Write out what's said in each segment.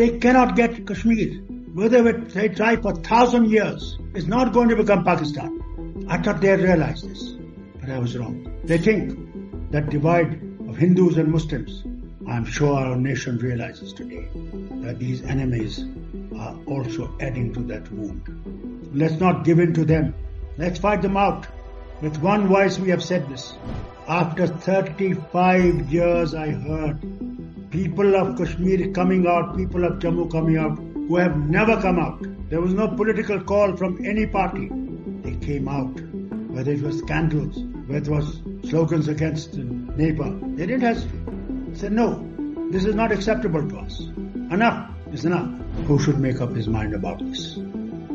They cannot get Kashmir. Whether they try for 1,000 years, it's not going to become Pakistan. I thought they had realized this, but I was wrong. They think that divide of Hindus and Muslims, I'm sure our nation realizes today that these enemies are also adding to that wound. Let's not give in to them. Let's fight them out. With one voice we have said this. After 35 years I heard people of Kashmir coming out, people of Jammu coming out, who have never come out. There was no political call from any party. They came out, whether it was scandals, whether it was slogans against neighbor. They didn't hesitate. They said, no, this is not acceptable to us. Enough is enough. Who should make up his mind about this?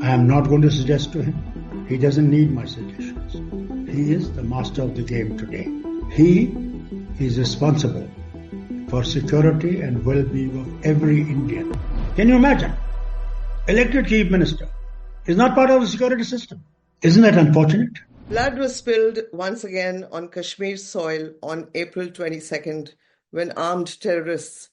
I am not going to suggest to him. He doesn't need my suggestions. He is the master of the game today. He is responsible for security and well-being of every Indian. Can you imagine? Elected chief minister is not part of the security system. Isn't that unfortunate? Blood was spilled once again on Kashmir soil on April 22nd when armed terrorists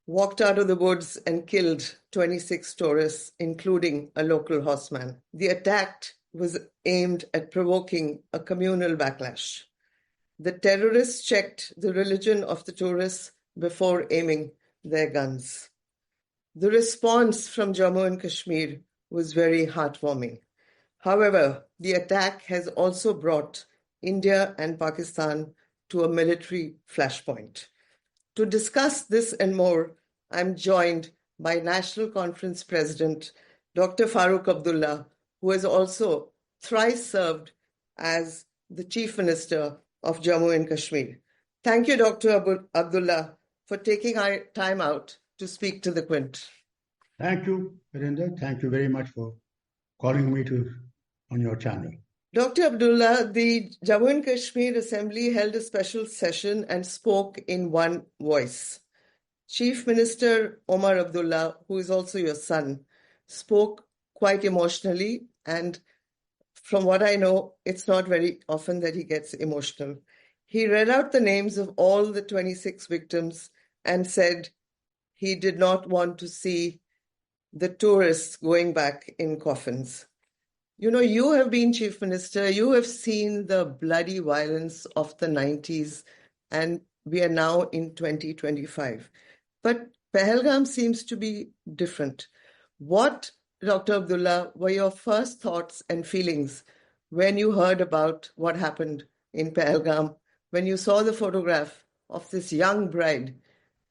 walked out of the woods and killed 26 tourists, including a local horseman. The attack was aimed at provoking a communal backlash. The terrorists checked the religion of the tourists before aiming their guns. The response from Jammu and Kashmir was very heartwarming. However, the attack has also brought India and Pakistan to a military flashpoint. To discuss this and more, I'm joined by National Conference President Dr. Farooq Abdullah, who has also thrice served as the Chief Minister of Jammu and Kashmir. Thank you, Dr. Abdullah, for taking our time out to speak to the Quint. Thank you, Virender. Thank you very much for calling me on your channel. Dr. Abdullah, the Jammu and Kashmir Assembly held a special session and spoke in one voice. Chief Minister Omar Abdullah, who is also your son, spoke quite emotionally, and from what I know, it's not very often that he gets emotional. He read out the names of all the 26 victims and said he did not want to see the tourists going back in coffins. You know, you have been Chief Minister, you have seen the bloody violence of the 90s, and we are now in 2025. But Pahalgam seems to be different. What, Dr. Abdullah, were your first thoughts and feelings when you heard about what happened in Pahalgam, when you saw the photograph of this young bride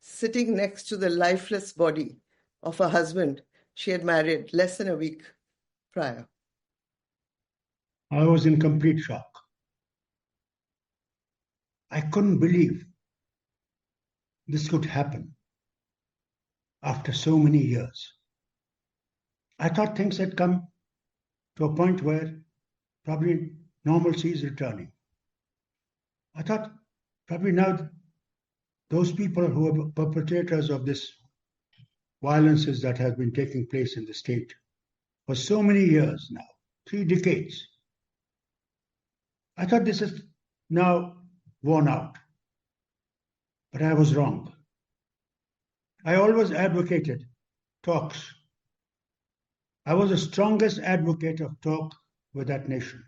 sitting next to the lifeless body of a husband she had married less than a week prior? I was in complete shock. I couldn't believe this could happen after so many years. I thought things had come to a point where probably normalcy is returning. I thought probably now those people who are perpetrators of this violences that have been taking place in the state for so many years now, 3 decades, I thought this is now worn out. But I was wrong. I always advocated talks. I was the strongest advocate of talk with that nation.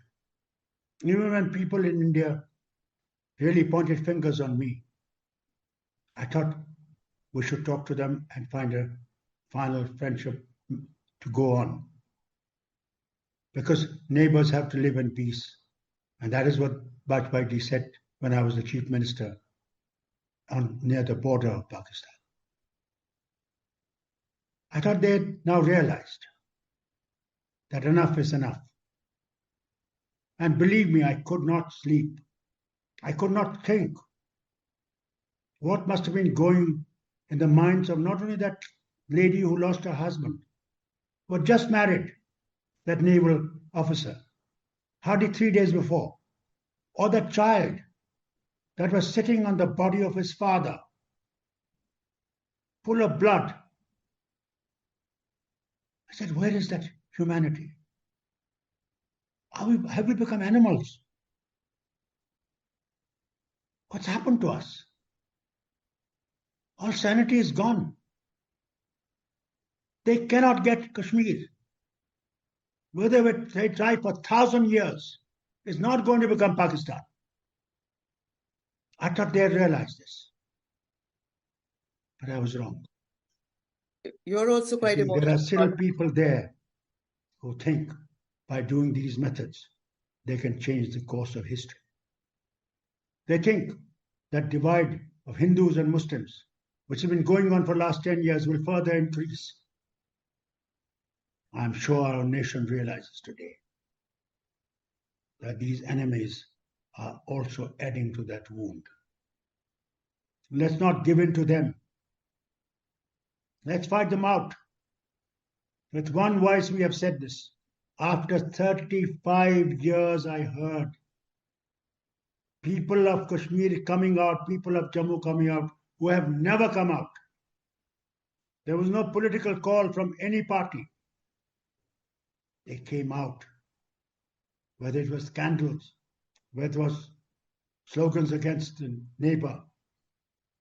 Even when people in India really pointed fingers on me, I thought we should talk to them and find a final friendship to go on. Because neighbors have to live in peace. And that is what Bajpayee said when I was the Chief Minister near the border of Pakistan. I thought they had now realized that enough is enough. And believe me, I could not sleep. I could not think what must have been going in the minds of not only that lady who lost her husband, but just married, that naval officer, hardly 3 days before, or that child that was sitting on the body of his father, full of blood. I said, where is that humanity? Have we become animals? What's happened to us? All sanity is gone. They cannot get Kashmir. Whether they try for 1,000 years, it's not going to become Pakistan. I thought they realized this, but I was wrong. You're also quite There emotional. are still people there who think by doing these methods, they can change the course of history. They think that divide of Hindus and Muslims, which has been going on for the last 10 years, will further increase. I'm sure our nation realizes today that these enemies are also adding to that wound. Let's not give in to them. Let's fight them out. With one voice we have said this. After 35 years, I heard people of Kashmir coming out, people of Jammu coming out, who have never come out. There was no political call from any party. They came out, whether it was scandals, whether it was slogans against the neighbor.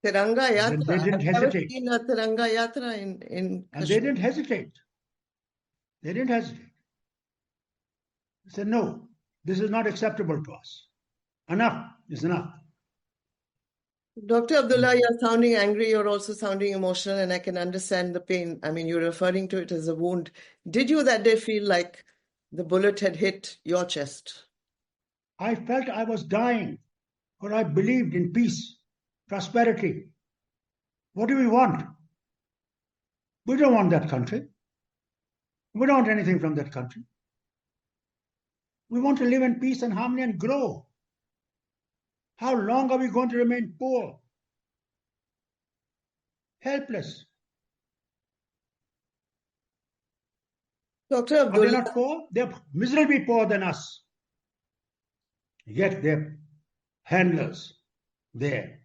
Tiranga Yatra. They didn't hesitate. I've never seen a Tiranga Yatra in And Kashmir. they didn't hesitate. They didn't hesitate. They said, no, this is not acceptable to us. Enough is enough. Dr. Abdullah, you're sounding angry. You're also sounding emotional, and I can understand the pain. I mean, you're referring to it as a wound. Did you that day feel like the bullet had hit your chest? I felt I was dying, for I believed in peace, prosperity. What do we want? We don't want that country. We don't want anything from that country. We want to live in peace and harmony and grow. How long are we going to remain poor? Helpless. Dr. Are they Abdullah, not poor? They're miserably poorer than us. Yet they're handlers there,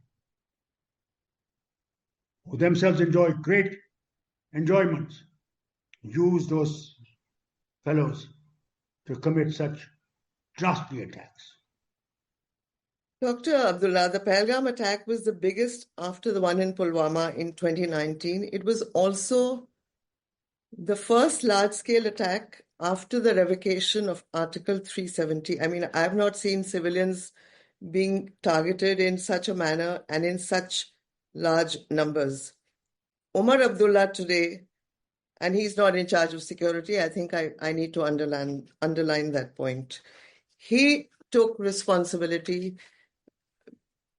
who themselves enjoy great enjoyments, use those fellows to commit such drastic attacks. Dr. Abdullah, the Pahalgam attack was the biggest after the one in Pulwama in 2019. It was also the first large-scale attack after the revocation of Article 370. I mean, I've not seen civilians being targeted in such a manner and in such large numbers. Omar Abdullah today, and he's not in charge of security, I think I need to underline that point. He took responsibility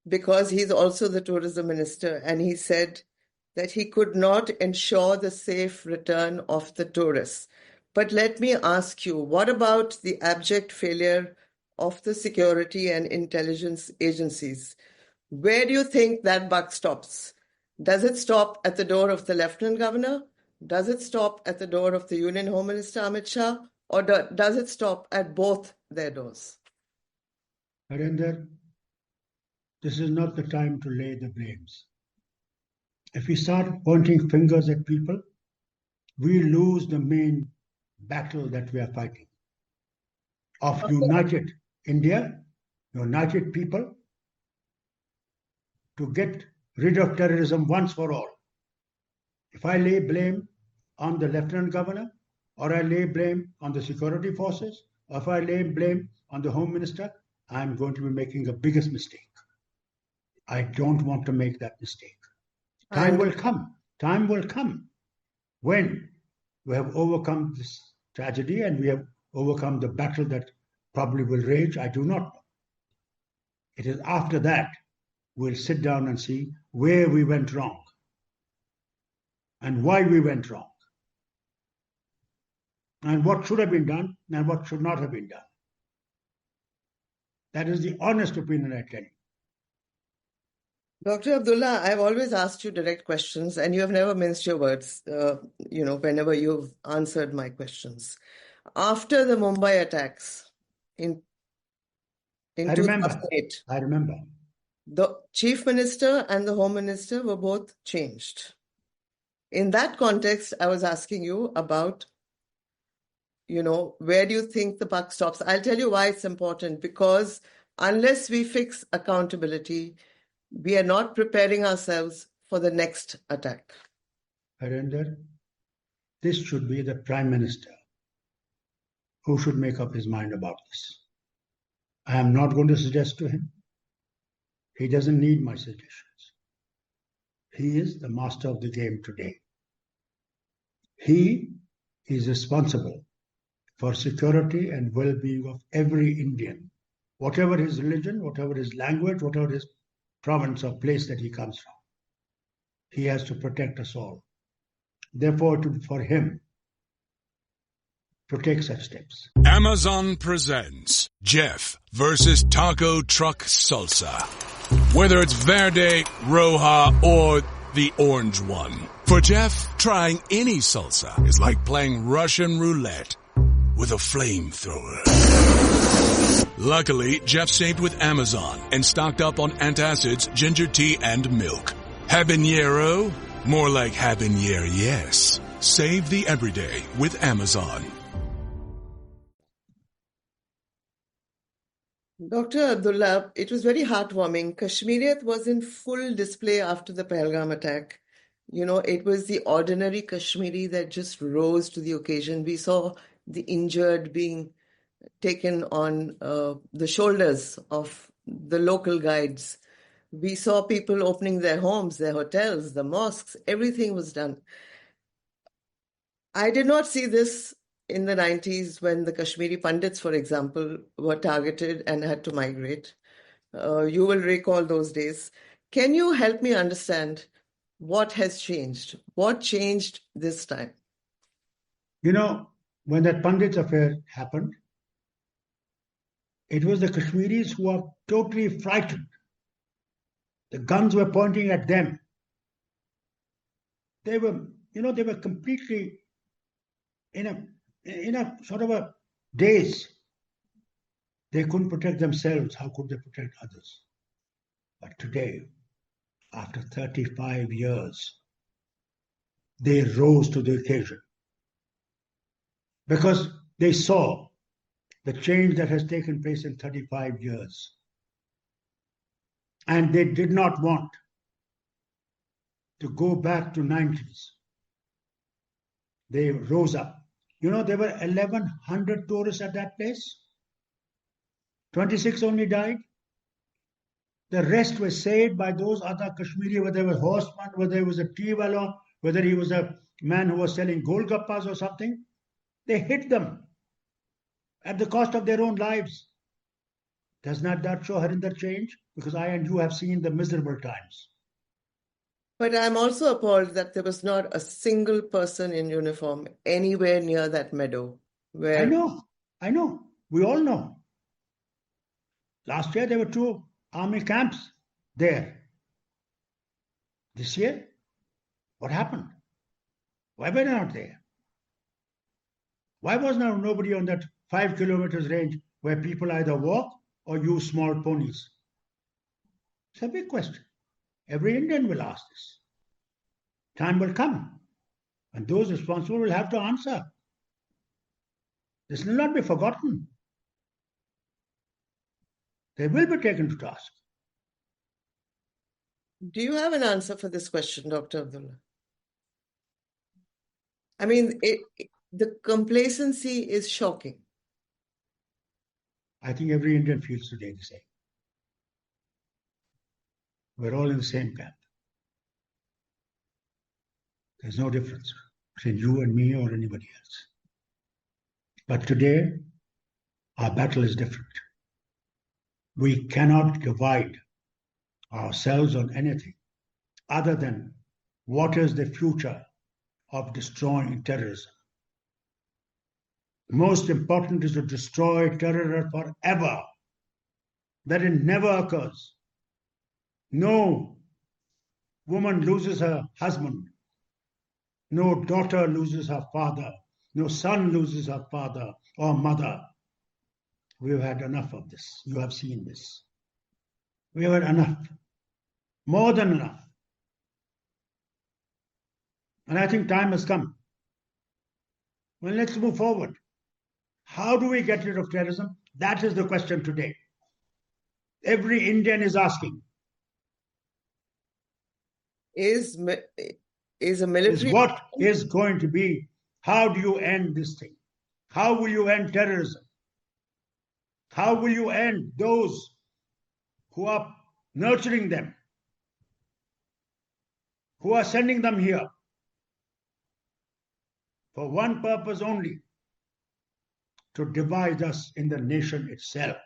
because he's also the tourism minister, and he said that he could not ensure the safe return of the tourists. But let me ask you, what about the abject failure of the security and intelligence agencies? Where do you think that buck stops? Does it stop at the door of the Lieutenant Governor? Does it stop at the door of the Union Home Minister Amit Shah? Or does it stop at both their doors? Harinder, this is not the time to lay the blames. If we start pointing fingers at people, we lose the main battle that we are fighting. Of united India, united people, to get rid of terrorism once for all. If I lay blame on the Lieutenant Governor, or I lay blame on the security forces, or if I lay blame on the Home Minister, I'm going to be making a biggest mistake. I don't want to make that mistake. Time will come when we have overcome this tragedy and we have overcome the battle that probably will rage. I do not know. It is after that we'll sit down and see where we went wrong and why we went wrong and what should have been done and what should not have been done. That is the honest opinion I tell you. Dr. Abdullah, I've always asked you direct questions, and you have never minced your words, whenever you've answered my questions. After the Mumbai attacks in 2008, I remember. The Chief Minister and the Home Minister were both changed. In that context, I was asking you about, where do you think the buck stops? I'll tell you why it's important, because unless we fix accountability, we are not preparing ourselves for the next attack. Harinder, this should be the Prime Minister who should make up his mind about this. I am not going to suggest to him. He doesn't need my suggestions. He is the master of the game today. He is responsible for security and well-being of every Indian, whatever his religion, whatever his language, whatever his province or place that he comes from. He has to protect us all. Therefore, for him to take such steps. Amazon presents Jeff versus Taco Truck Salsa. Whether it's Verde, Roja, or the orange one. For Jeff, trying any salsa is like playing Russian roulette with a flamethrower. Luckily, Jeff saved with Amazon and stocked up on antacids, ginger tea, and milk. Habanero? More like habanero, yes. Save the everyday with Amazon. Dr. Abdullah, it was very heartwarming. Kashmiriyat was in full display after the Pahalgam attack. You know, it was the ordinary Kashmiri that just rose to the occasion. We saw the injured being taken on the shoulders of the local guides. We saw people opening their homes, their hotels, the mosques, everything was done. I did not see this in the 90s when the Kashmiri Pandits, for example, were targeted and had to migrate. You will recall those days. Can you help me understand what has changed? What changed this time? You know, when that Pandits affair happened, it was the Kashmiris who were totally frightened. The guns were pointing at them. They were completely in a sort of a daze. They couldn't protect themselves. How could they protect others? But today, after 35 years, they rose to the occasion because they saw the change that has taken place in 35 years. And they did not want to go back to 90s. They rose up. You know, there were 1,100 tourists at that place. 26 only died. The rest were saved by those other Kashmiri, whether it was horseman, whether it was a tea wallah, whether he was a man who was selling golgappas or something. They hit them at the cost of their own lives. Does not that show Harinder change? Because I and you have seen the miserable times. But I'm also appalled that there was not a single person in uniform anywhere near that meadow. Where I know. We all know. Last year there were 2 army camps there. This year, what happened? Why were they not there? Why was now nobody on that 5 kilometers range where people either walk or use small ponies? It's a big question. Every Indian will ask this. Time will come, and those responsible will have to answer. This will not be forgotten. They will be taken to task. Do you have an answer for this question, Dr. Abdullah? I mean, the complacency is shocking. I think every Indian feels today the same. We're all in the same camp. There's no difference between you and me or anybody else. But today, our battle is different. We cannot divide ourselves on anything other than what is the future of destroying terrorism. Most important is to destroy terror forever, that it never occurs. No woman loses her husband. No daughter loses her father. No son loses her father or mother. We've had enough of this. You have seen this. We have had enough. More than enough. And I think time has come. Well, let's move forward. How do we get rid of terrorism? That is the question today. Every Indian is asking. Is a military... What is going to be How do you end this thing? How will you end terrorism? How will you end those who are nurturing them, who are sending them here for one purpose only, to divide us in the nation itself?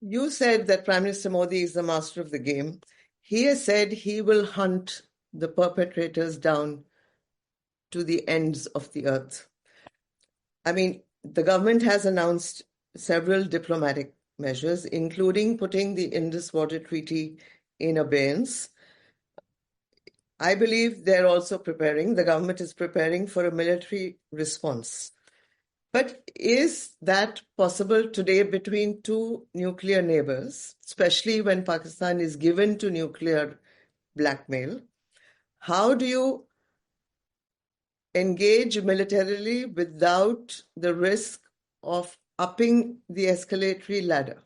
You said that Prime Minister Modi is the master of the game. He has said he will hunt the perpetrators down to the ends of the earth. I mean, the government has announced several diplomatic measures, including putting the Indus Water Treaty in abeyance. I believe they're also the government is preparing for a military response. But is that possible today between two nuclear neighbors, especially when Pakistan is given to nuclear blackmail? How do you engage militarily without the risk of upping the escalatory ladder?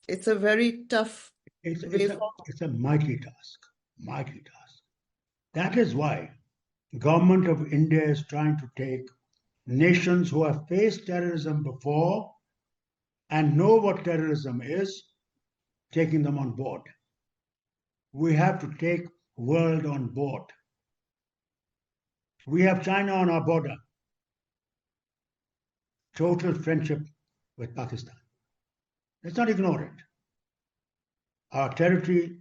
It's a very tough way forward. It's a mighty task, mighty task. That is why the government of India is trying to take nations who have faced terrorism before and know what terrorism is, taking them on board. We have to take world on board. We have China on our border. Total friendship with Pakistan. Let's not ignore it. Our territory,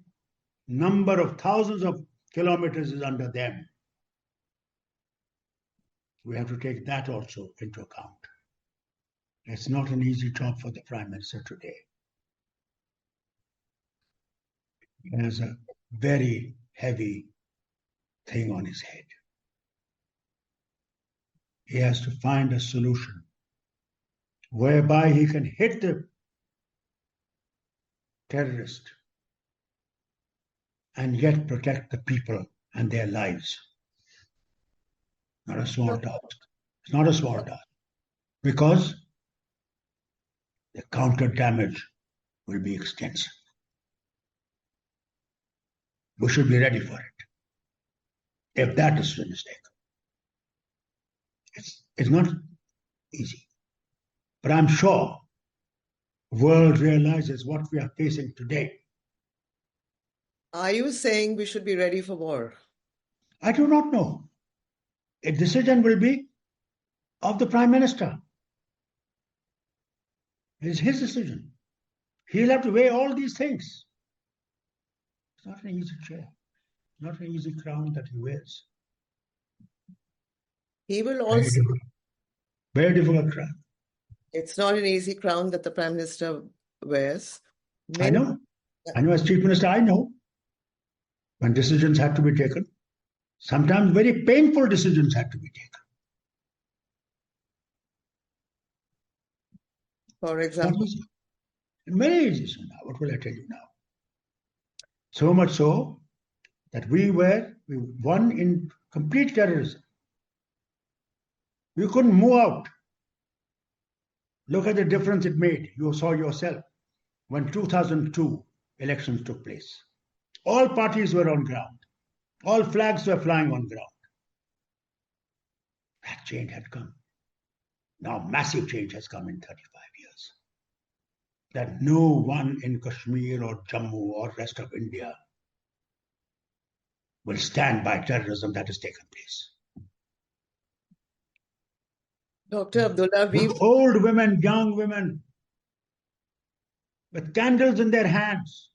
number of thousands of kilometers is under them. We have to take that also into account. It's not an easy job for the Prime Minister today. He has a very heavy thing on his head. He has to find a solution whereby he can hit the terrorist and yet protect the people and their lives. Not a small task. It's not a small task. Because the counter damage will be extensive. We should be ready for it. If that decision is taken. It's not easy. But I'm sure the world realizes what we are facing today. Are you saying we should be ready for war? I do not know. A decision will be of the Prime Minister. It is his decision. He'll have to weigh all these things. It's not an easy chair. It's not an easy crown that he wears. He will also... Very difficult crown. It's not an easy crown that the Prime Minister wears. I know. As Chief Minister, I know. When decisions had to be taken, sometimes very painful decisions had to be taken. For example? Very easy. So now, what will I tell you now? So much so that we won in complete terrorism. We couldn't move out. Look at the difference it made. You saw yourself when 2002 elections took place. All parties were on ground. All flags were flying on ground. That change had come. Now massive change has come in 35 years. That no one in Kashmir or Jammu or rest of India will stand by terrorism that has taken place. Dr. Abdullah, old women, young women, with candles in their hands,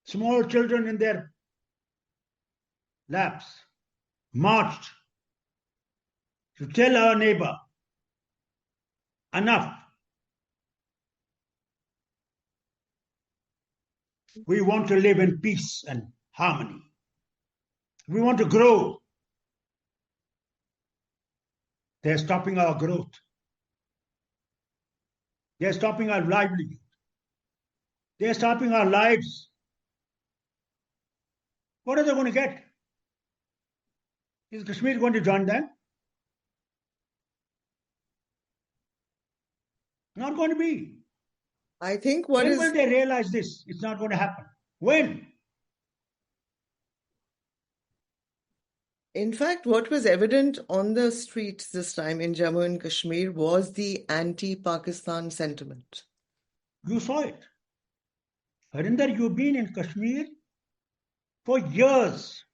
small children in their laps, marched to tell our neighbor, enough. We want to live in peace and harmony. We want to grow. They're stopping our growth. They're stopping our livelihood. They're stopping our lives. What are they going to get? Is Kashmir going to join them? Not going to be. I think when will they realize this? It's not going to happen. When? In fact, what was evident on the streets this time in Jammu and Kashmir was the anti-Pakistan sentiment. You saw it. Harinder, you've been in Kashmir for years.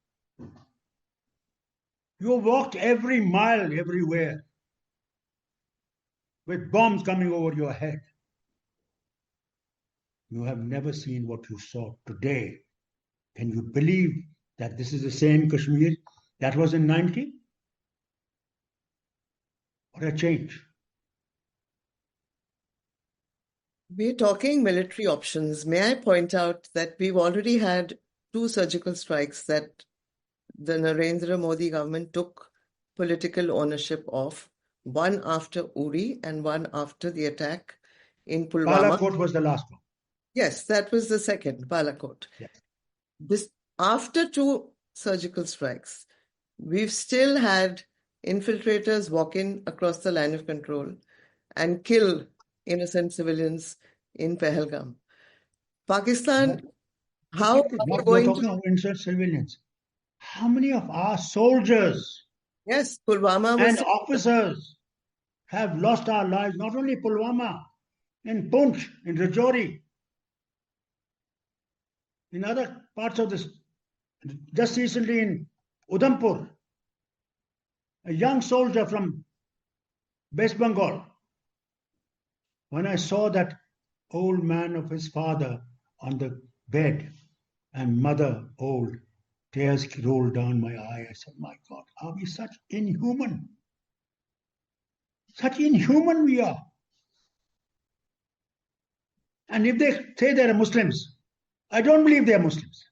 You walked every mile everywhere with bombs coming over your head. You have never seen what you saw today. Can you believe that this is the same Kashmir that was in 90? What a change. We're talking military options. May I point out that we've already had 2 surgical strikes that the Narendra Modi government took political ownership of, one after Uri and one after the attack in Pulwama. Balakot was the last one. Yes, that was the second, Balakot. Yes. After 2 surgical strikes, we've still had infiltrators walk in across the line of control and kill innocent civilians in Pahalgam. Pakistan, how are we going talking of innocent civilians? How many of our soldiers Pulwama and officers have lost our lives? Not only Pulwama, in Punch, in Rajouri, in other parts of this, just recently in Udhampur, a young soldier from West Bengal. When I saw that old man of his father on the bed and mother old, tears rolled down my eye. I said, my God, are we such inhuman? Such inhuman we are. And if they say they are Muslims, I don't believe they are Muslims.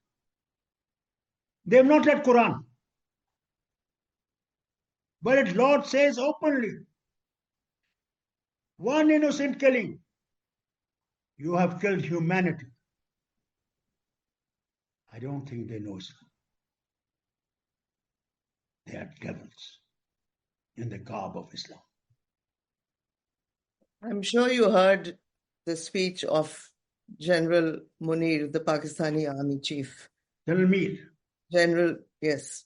They have not read Quran. But its Lord says openly, one innocent killing, you have killed humanity. I don't think they know Islam. They are devils in the garb of Islam. I'm sure you heard the speech of General Munir, the Pakistani army chief. General Mir. Yes.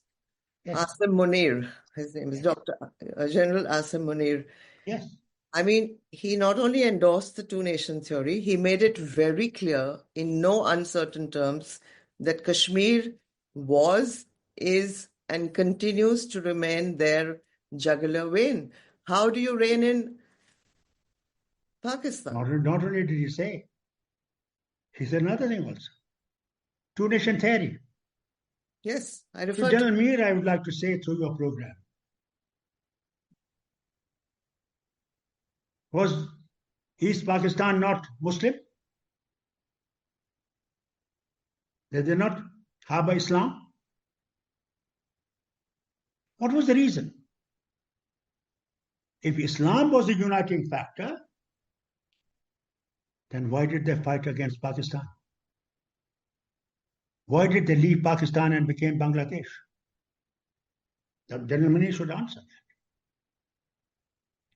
Asim Munir, his name is General Asim Munir. Yes. I mean, he not only endorsed the two-nation theory, he made it very clear in no uncertain terms that Kashmir was, is, and continues to remain their jugular vein. How do you rein in Pakistan? Not only did he say, he said another thing also. Two-nation theory. Yes, I refer to General Mir, I would like to say through your program. Was East Pakistan not Muslim? Did they not harbor Islam? What was the reason? If Islam was the uniting factor, then why did they fight against Pakistan? Why did they leave Pakistan and became Bangladesh? The General should answer that.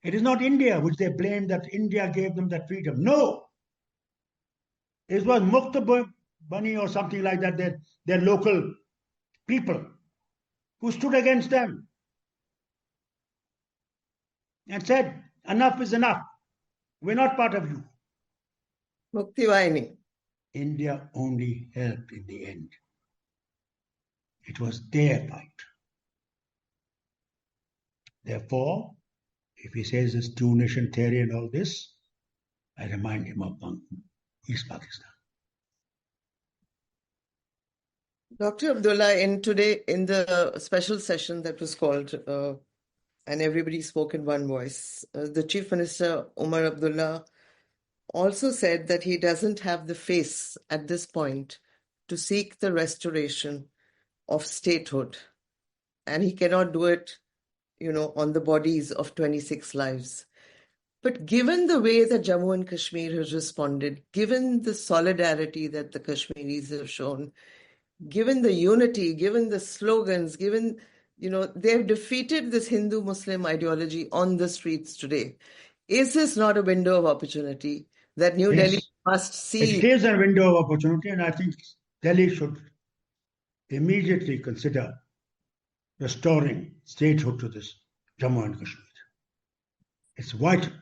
It is not India which they blame that India gave them that freedom. No. It was Mukta Bani or something like that, their local people who stood against them and said, enough is enough. We're not part of you. Mukti Vaini. India only helped in the end. It was their fight. Therefore, if he says this two-nation theory and all this, I remind him of East Pakistan. Dr. Abdullah, in the special session that was called, and everybody spoke in one voice, the Chief Minister, Omar Abdullah, also said that he doesn't have the face at this point to seek the restoration of statehood. And he cannot do it, on the bodies of 26 lives. But given the way that Jammu and Kashmir has responded, given the solidarity that the Kashmiris have shown, given the unity, given the slogans, given, they've defeated this Hindu-Muslim ideology on the streets today. Is this not a window of opportunity that New Delhi must see? It is a window of opportunity, and I think Delhi should immediately consider restoring statehood to this Jammu and Kashmir. It's vital.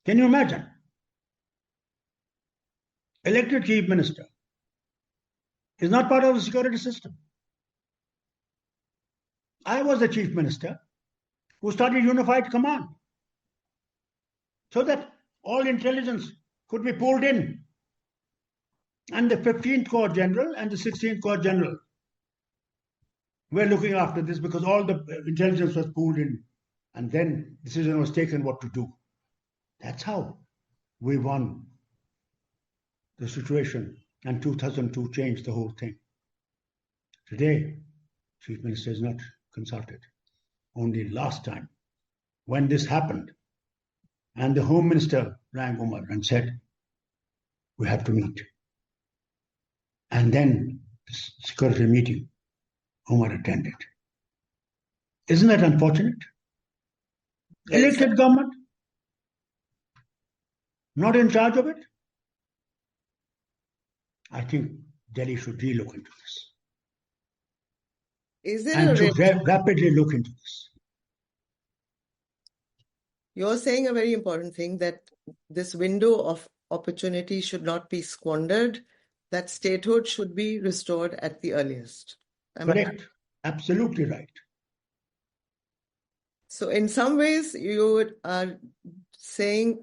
Can you imagine? Elected chief minister is not part of the security system. I was the chief minister who started unified command so that all intelligence could be pulled in. And the 15th Corps General and the 16th Corps General were looking after this because all the intelligence was pulled in. And then decision was taken what to do. That's how we won the situation. And 2002 changed the whole thing. Today, Chief Minister is not consulted. Only last time, when this happened, and the Home Minister rang Umar and said, we have to meet. And then the security meeting, Umar attended. Isn't that unfortunate? Elected government, not in charge of it. I think Delhi should relook into this. Is there and should rapidly look into this. You're saying a very important thing, that this window of opportunity should not be squandered, that statehood should be restored at the earliest. Correct. Absolutely right. So in some ways, you are saying,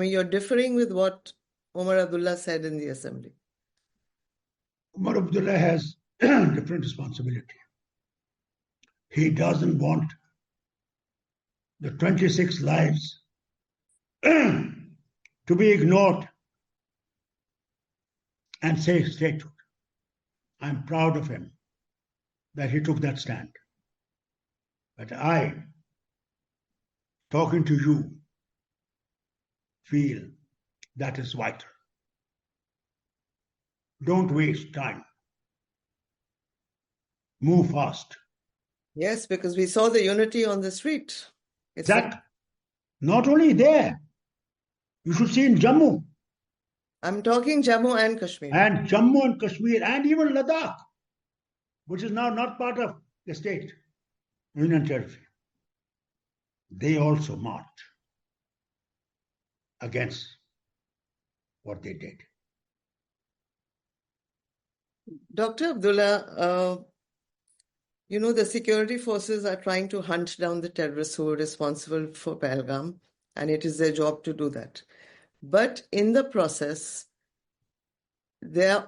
you're differing with what Omar Abdullah said in the assembly. Omar Abdullah has different responsibility. He doesn't want the 26 lives to be ignored and say statehood. I'm proud of him that he took that stand. But I, talking to you, feel that is vital. Don't waste time. Move fast. Yes, because we saw the unity on the street. Not only there, you should see in Jammu. I'm talking Jammu and Kashmir. And Jammu and Kashmir and even Ladakh, which is now not part of the state, Union Territory. They also marched against what they did. Dr. Abdullah, the security forces are trying to hunt down the terrorists who were responsible for Pahalgam, and it is their job to do that. But in the process, they're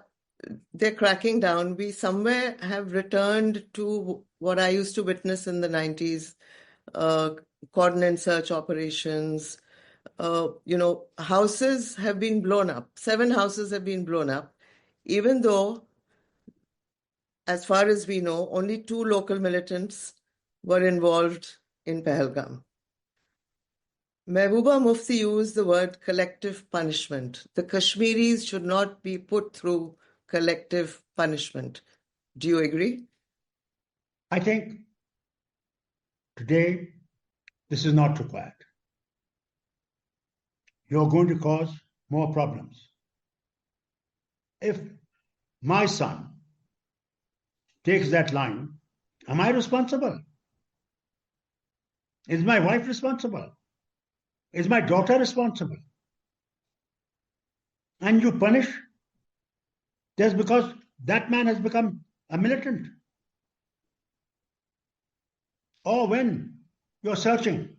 cracking down. We somewhere have returned to what I used to witness in the 90s, cordon and search operations. Houses have been blown up. 7 houses have been blown up, even though, as far as we know, only 2 local militants were involved in Pahalgam. Mehbooba Mufti used the word collective punishment. The Kashmiris should not be put through collective punishment. Do you agree? I think today this is not required. You're going to cause more problems. If my son takes that line, am I responsible? Is my wife responsible? Is my daughter responsible? And you punish just because that man has become a militant. Or when you're searching,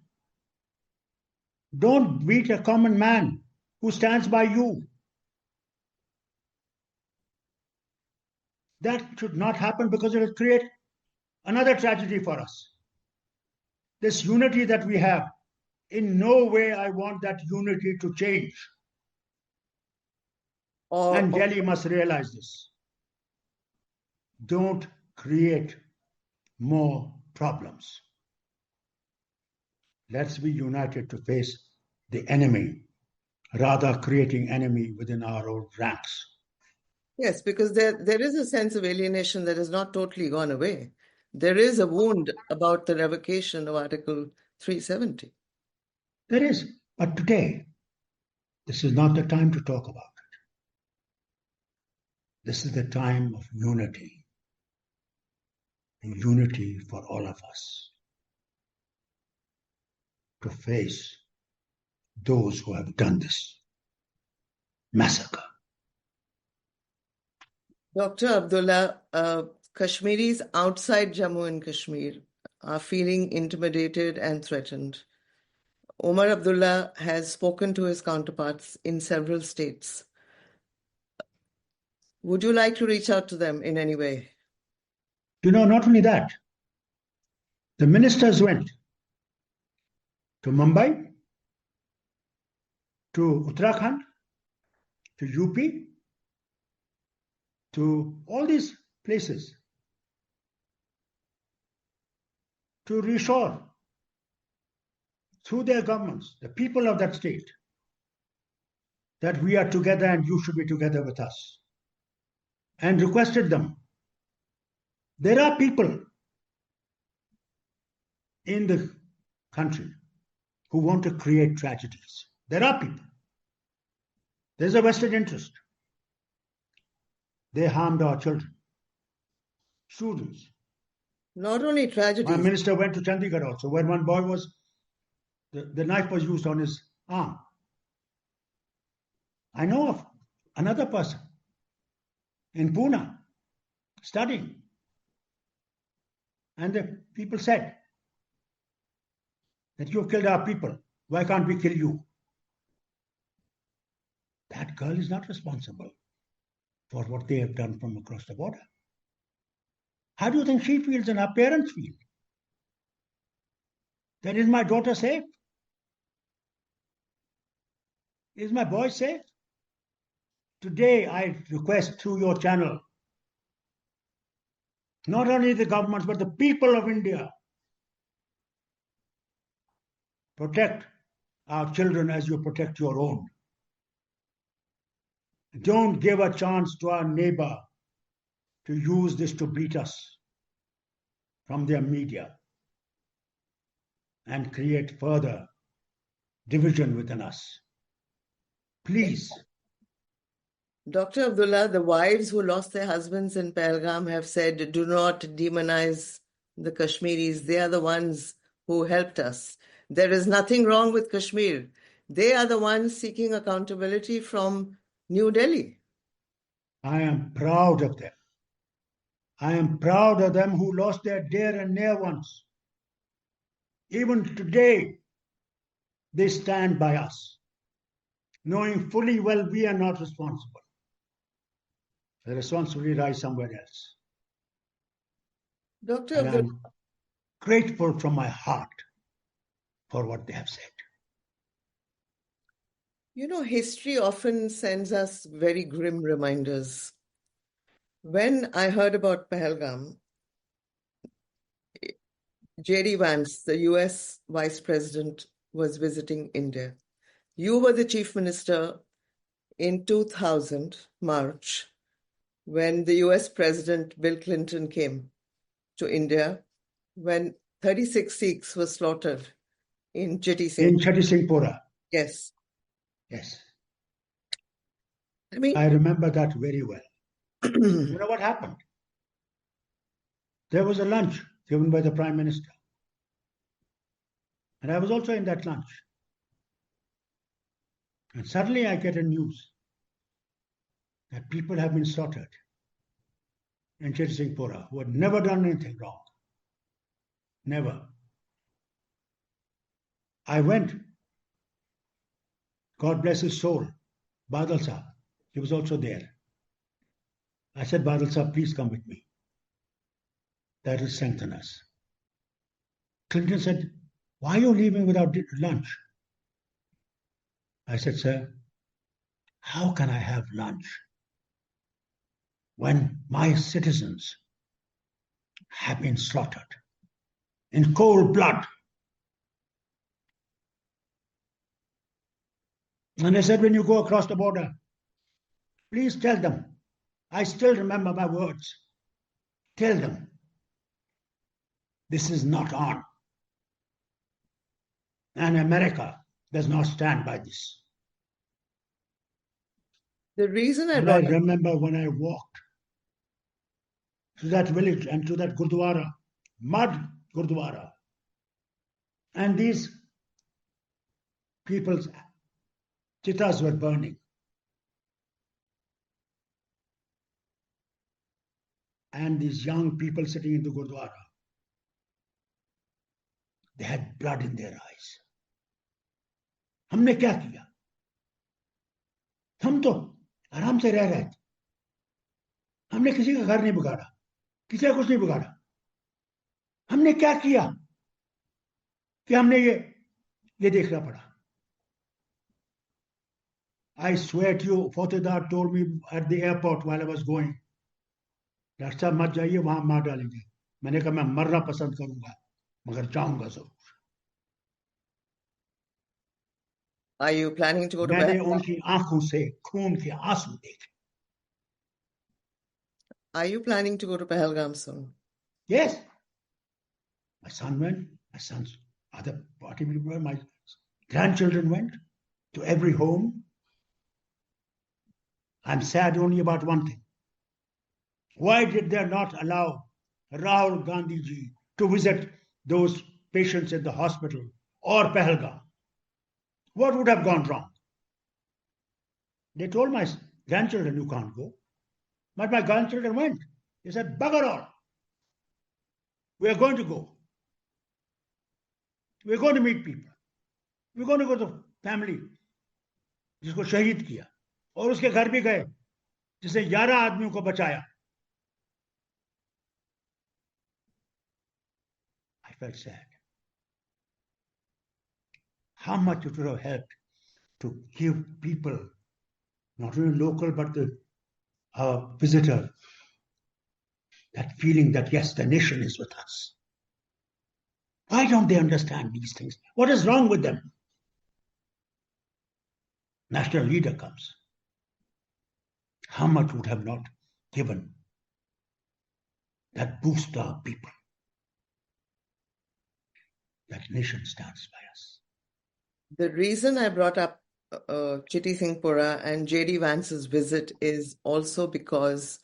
don't beat a common man who stands by you. That should not happen because it will create another tragedy for us. This unity that we have, in no way I want that unity to change. And Delhi must realize this. Don't create more problems. Let's be united to face the enemy, rather creating enemy within our own ranks. Yes, because there is a sense of alienation that has not totally gone away. There is a wound about the revocation of Article 370. There is. But today, this is not the time to talk about it. This is the time of unity. unity for all of us to face those who have done this massacre. Dr. Abdullah, Kashmiris outside Jammu and Kashmir are feeling intimidated and threatened. Omar Abdullah has spoken to his counterparts in several states. Would you like to reach out to them in any way? Not only that, the ministers went to Mumbai, to Uttarakhand, to UP, to all these places to reassure through their governments, the people of that state, that we are together and you should be together with us, and requested them. There are people in the country who want to create tragedies. There are people. There's a vested interest. They harmed our children, students. Not only tragedies. My minister went to Chandigarh also, where one boy was, the knife was used on his arm. I know of another person in Pune studying. And the people said that you have killed our people. Why can't we kill you? That girl is not responsible for what they have done from across the border. How do you think she feels and her parents feel? That is my daughter safe? Is my boy safe? Today I request through your channel, not only the governments, but the people of India, protect our children as you protect your own. Don't give a chance to our neighbor to use this to beat us from their media and create further division within us. Please. Dr. Abdullah, the wives who lost their husbands in Pahalgam have said, do not demonize the Kashmiris. They are the ones who helped us. There is nothing wrong with Kashmir. They are the ones seeking accountability from New Delhi. I am proud of them. I am proud of them who lost their dear and near ones. Even today, they stand by us, knowing fully well we are not responsible. The responsibility lies somewhere else. Dr. And Abdullah, I'm grateful from my heart for what they have said. History often sends us very grim reminders. When I heard about Pahalgam, J.D. Vance, the US Vice President, was visiting India. You were the Chief Minister in 2000, March, when the US President Bill Clinton came to India, when 36 Sikhs were slaughtered in Chitty Singh. In Chitty Singhpura. Yes. Yes. I mean, I remember that very well. You know what happened? There was a lunch given by the Prime Minister. And I was also in that lunch. And suddenly I get a news that people have been slaughtered in Chitty Singhpura who had never done anything wrong. Never. I went. God bless his soul. Badal Sahab, he was also there. I said, Badal Sahab, please come with me. That will strengthen us. Clinton said, why are you leaving without lunch? I said, sir, how can I have lunch when my citizens have been slaughtered in cold blood? And I said, when you go across the border, please tell them, I still remember my words, tell them, this is not on. And America does not stand by this. the reason I remember when I walked to that village and to that Gurdwara mud Gurdwara. And these people's chittas were burning. And these young people sitting in the Gurdwara, they had blood in their eyes. हमने क्या किया? हम तो आराम से रह रहे थे. हमने किसी का घर नहीं बिगाड़ा, किसी का कुछ नहीं बिगाड़ा. हमने क्या किया कि हमने ये देखना पड़ा? I swear to you, Fatehdar told me at the airport while I was going, doctor साहब मत जाइए, वहां मार डालेंगे. मैंने कहा मैं मरना पसंद करूंगा, मगर जाऊंगा जरूर. Are you planning to go to मैंने Pahalgam? उनकी आंखों से खून के आंसू देखे. Are you planning to go to Pahalgam soon? Yes. My son went, my son's other party people went, my grandchildren went to every home. I'm sad only about one thing. Why did they not allow Rahul Gandhi ji to visit those patients in the hospital or Pahalgam? What would have gone wrong? They told my grandchildren, you can't go. But my grandchildren went. They said, bugger all. We are going to go. We're going to meet people. We're going to go to family जिसको शहीद किया और उसके घर भी गए जिसने 11 आदमियों को बचाया. I felt sad. How much it would have helped to give people, not only local but the visitor, that feeling that yes, the nation is with us. Why don't they understand these things? What is wrong with them? National leader comes. How much would have not given that boost to our people? That nation stands by us. The reason I brought up Chitty Singh Pura and J.D. Vance's visit is also because,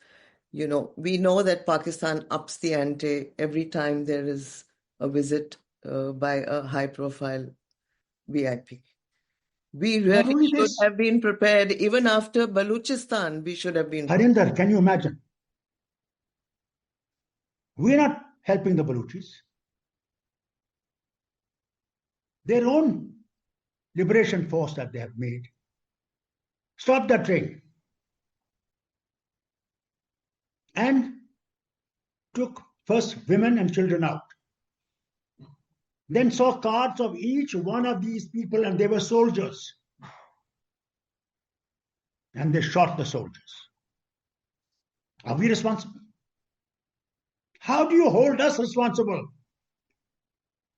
we know that Pakistan ups the ante every time there is a visit by a high-profile VIP. We really should have been prepared. Even after Baluchistan, we should have been prepared. Harinder, can you imagine? We're not helping the Baluchis. Their own liberation force that they have made stopped that train and took first women and children out. Then saw cards of each one of these people, and they were soldiers. And they shot the soldiers. Are we responsible? How do you hold us responsible?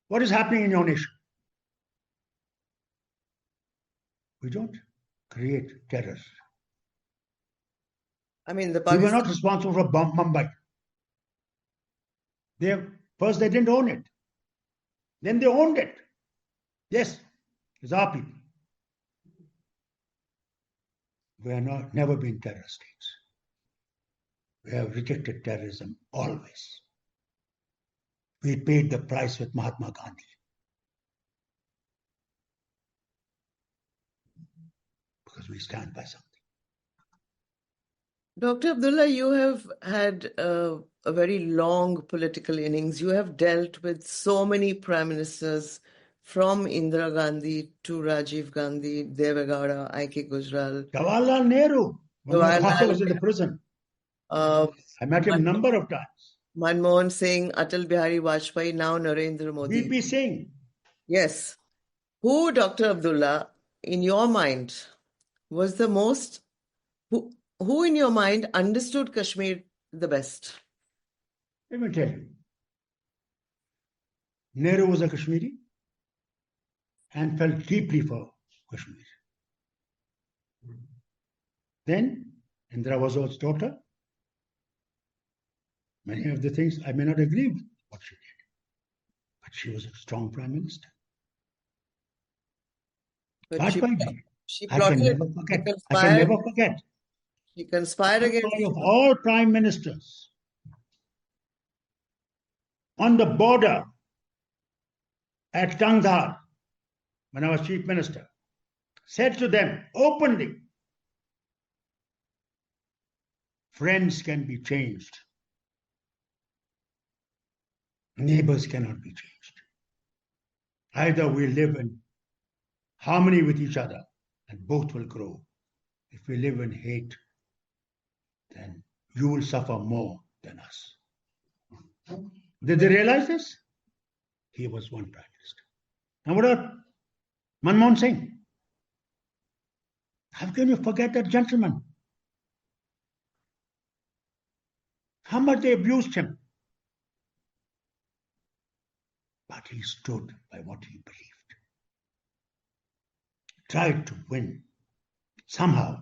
What is happening in your nation? We don't create terror. I mean, we were not responsible for Mumbai. First, they didn't own it. Then they owned it. Yes, it's our people. We have never been terror states. We have rejected terrorism always. We paid the price with Mahatma Gandhi. Because we stand by something. Dr. Abdullah, you have had a very long political innings. You have dealt with so many prime ministers, from Indira Gandhi to Rajiv Gandhi, Deve Gowda, I.K. Gujral. Jawaharlal Nehru, when I was in the prison. I met him a number of times. Manmohan Singh, Atal Bihari Vajpayee, now Narendra Modi. VP Singh. Yes. Who, Dr. Abdullah, in your mind, was the most... Who in your mind understood Kashmir the best? Let me tell you. Nehru was a Kashmiri and felt deeply for Kashmir. Then Indira was his daughter. Many of the things I may not agree with what she did, but she was a strong prime minister. But I can never forget. She conspired against of all prime ministers on the border at Kandahar, when I was chief minister, said to them openly, friends can be changed. Neighbors cannot be changed. Either we live in harmony with each other and both will grow. If we live in hate, then you will suffer more than us. Did they realize this? He was one prime minister. Now what about Manmohan Singh? How can you forget that gentleman? How much they abused him. But he stood by what he believed. Tried to win somehow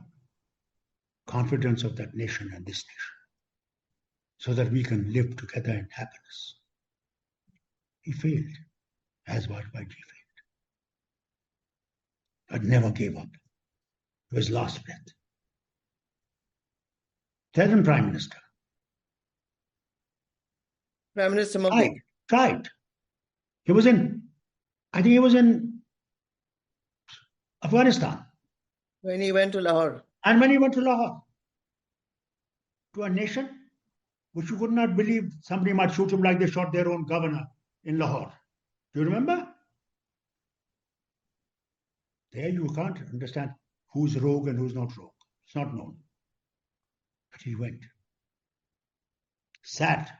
confidence of that nation and this nation so that we can live together in happiness. He failed, as Vajpayee failed, but never gave up to his last breath. Second Prime Minister. Prime Minister Modi. Tried. I think he was in Afghanistan. When he went to Lahore. And when he went to Lahore, to a nation which you could not believe somebody might shoot him like they shot their own governor in Lahore. Do you remember? There you can't understand who's rogue and who's not rogue. It's not known. But he went. Sat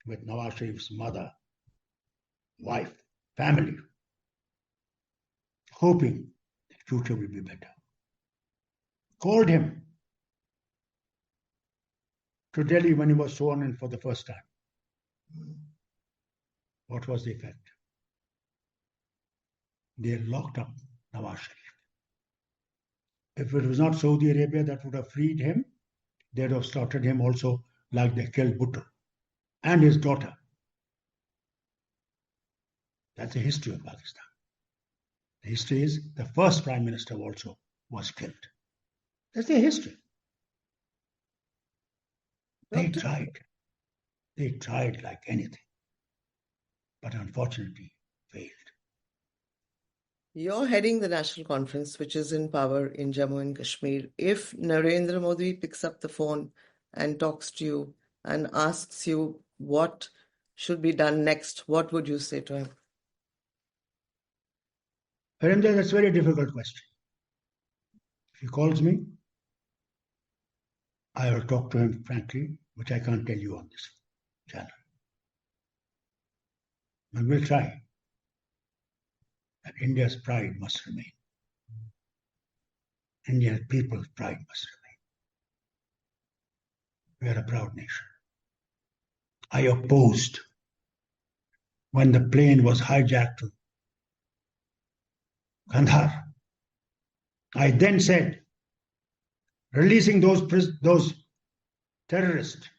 with Nawaz Sharif's mother, wife, family, hoping the future will be better. Called him to Delhi when he was sworn in for the first time. What was the effect? They locked up Nawaz Sharif. If it was not Saudi Arabia that would have freed him, they'd have slaughtered him also like they killed Bhutto and his daughter. That's the history of Pakistan. The history is the first Prime Minister also was killed. That's their history. They tried. They tried like anything, but unfortunately failed. You're heading the national conference, which is in power in Jammu and Kashmir. If Narendra Modi picks up the phone and talks to you and asks you what should be done next, what would you say to him? Narendra, that's a very difficult question. If he calls me, I will talk to him frankly, which I can't tell you on this channel. But we'll try. That India's pride must remain. Indian people's pride must remain. We are a proud nation. I opposed when the plane was hijacked to Kandahar. I then said, releasing those terrorists,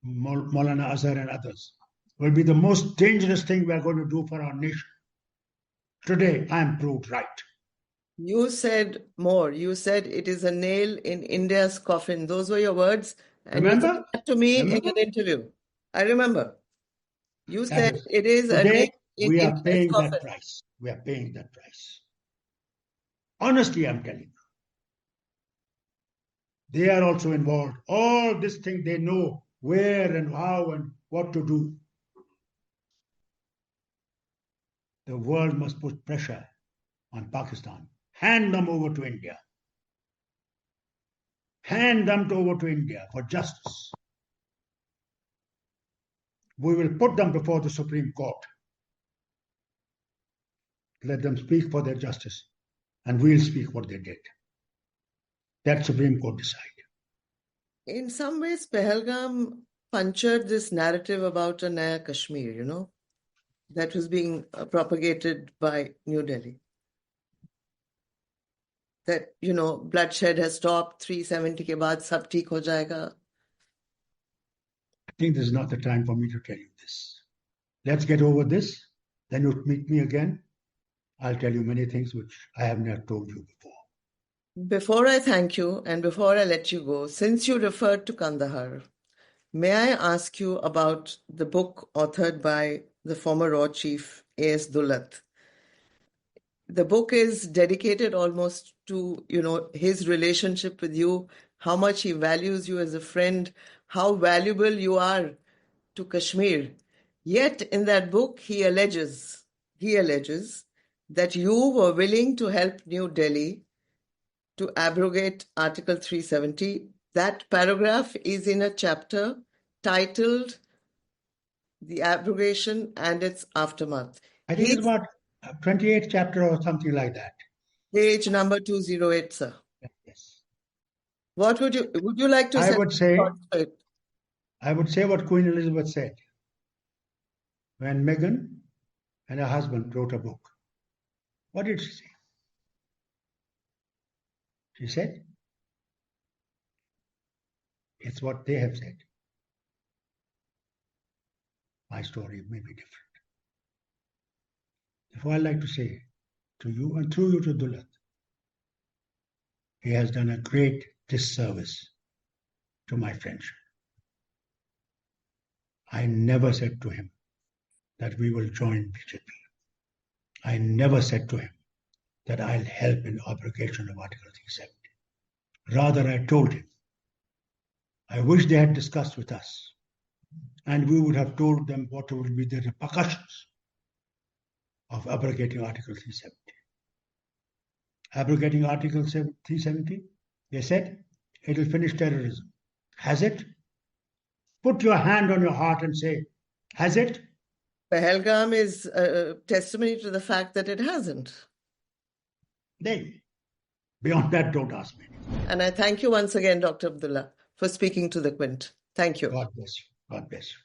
Maulana Azhar and others, will be the most dangerous thing we are going to do for our nation. Today, I am proved right. You said more. You said it is a nail in India's coffin. Those were your words. And Remember? you said that to me in an interview. I remember. You said it is a nail Today, in we are India's paying coffin. that price. We are paying that price. Honestly, I'm telling you. They are also involved. All this thing, they know where and how and what to do. The world must put pressure on Pakistan. Hand them over to India. Hand them over to India for justice. We will put them before the Supreme Court. Let them speak for their justice, and we'll speak what they did. That Supreme Court decide. In some ways, Pahalgam punctured this narrative about a Naya Kashmir, that was being propagated by New Delhi. That, bloodshed has stopped, 370 ke baad sab theek ho jayega. I think this is not the time for me to tell you this. Let's get over this. Then you meet me again. I'll tell you many things which I have not told you before. Before I thank you and before I let you go, since you referred to Kandahar, May I ask you about the book authored by the former Raw Chief A.S. Dulat? The book is dedicated almost to, his relationship with you, how much he values you as a friend, how valuable you are to Kashmir. Yet in that book, he alleges that you were willing to help New Delhi to abrogate Article 370. That paragraph is in a chapter titled The Abrogation and Its Aftermath. I think it's about 28th chapter or something like that. Page number 208, sir. Yes. What would you like to say? I would say what Queen Elizabeth said when Meghan and her husband wrote a book. What did she say? She said, it's what they have said. My story may be different. Therefore, I'd like to say to you and through you to Dulat, he has done a great disservice to my friendship. I never said to him that we will join BJP. I never said to him that I'll help in abrogation of Article 370. Rather, I told him, I wish they had discussed with us and we would have told them what would be the repercussions of abrogating Article 370. Abrogating Article 370, they said, it will finish terrorism. Has it? Put your hand on your heart and say, has it? Pahalgam is a testimony to the fact that it hasn't. Beyond that, don't ask me. And I thank you once again, Dr. Abdullah, for speaking to the Quint. Thank you. God bless you. God bless you.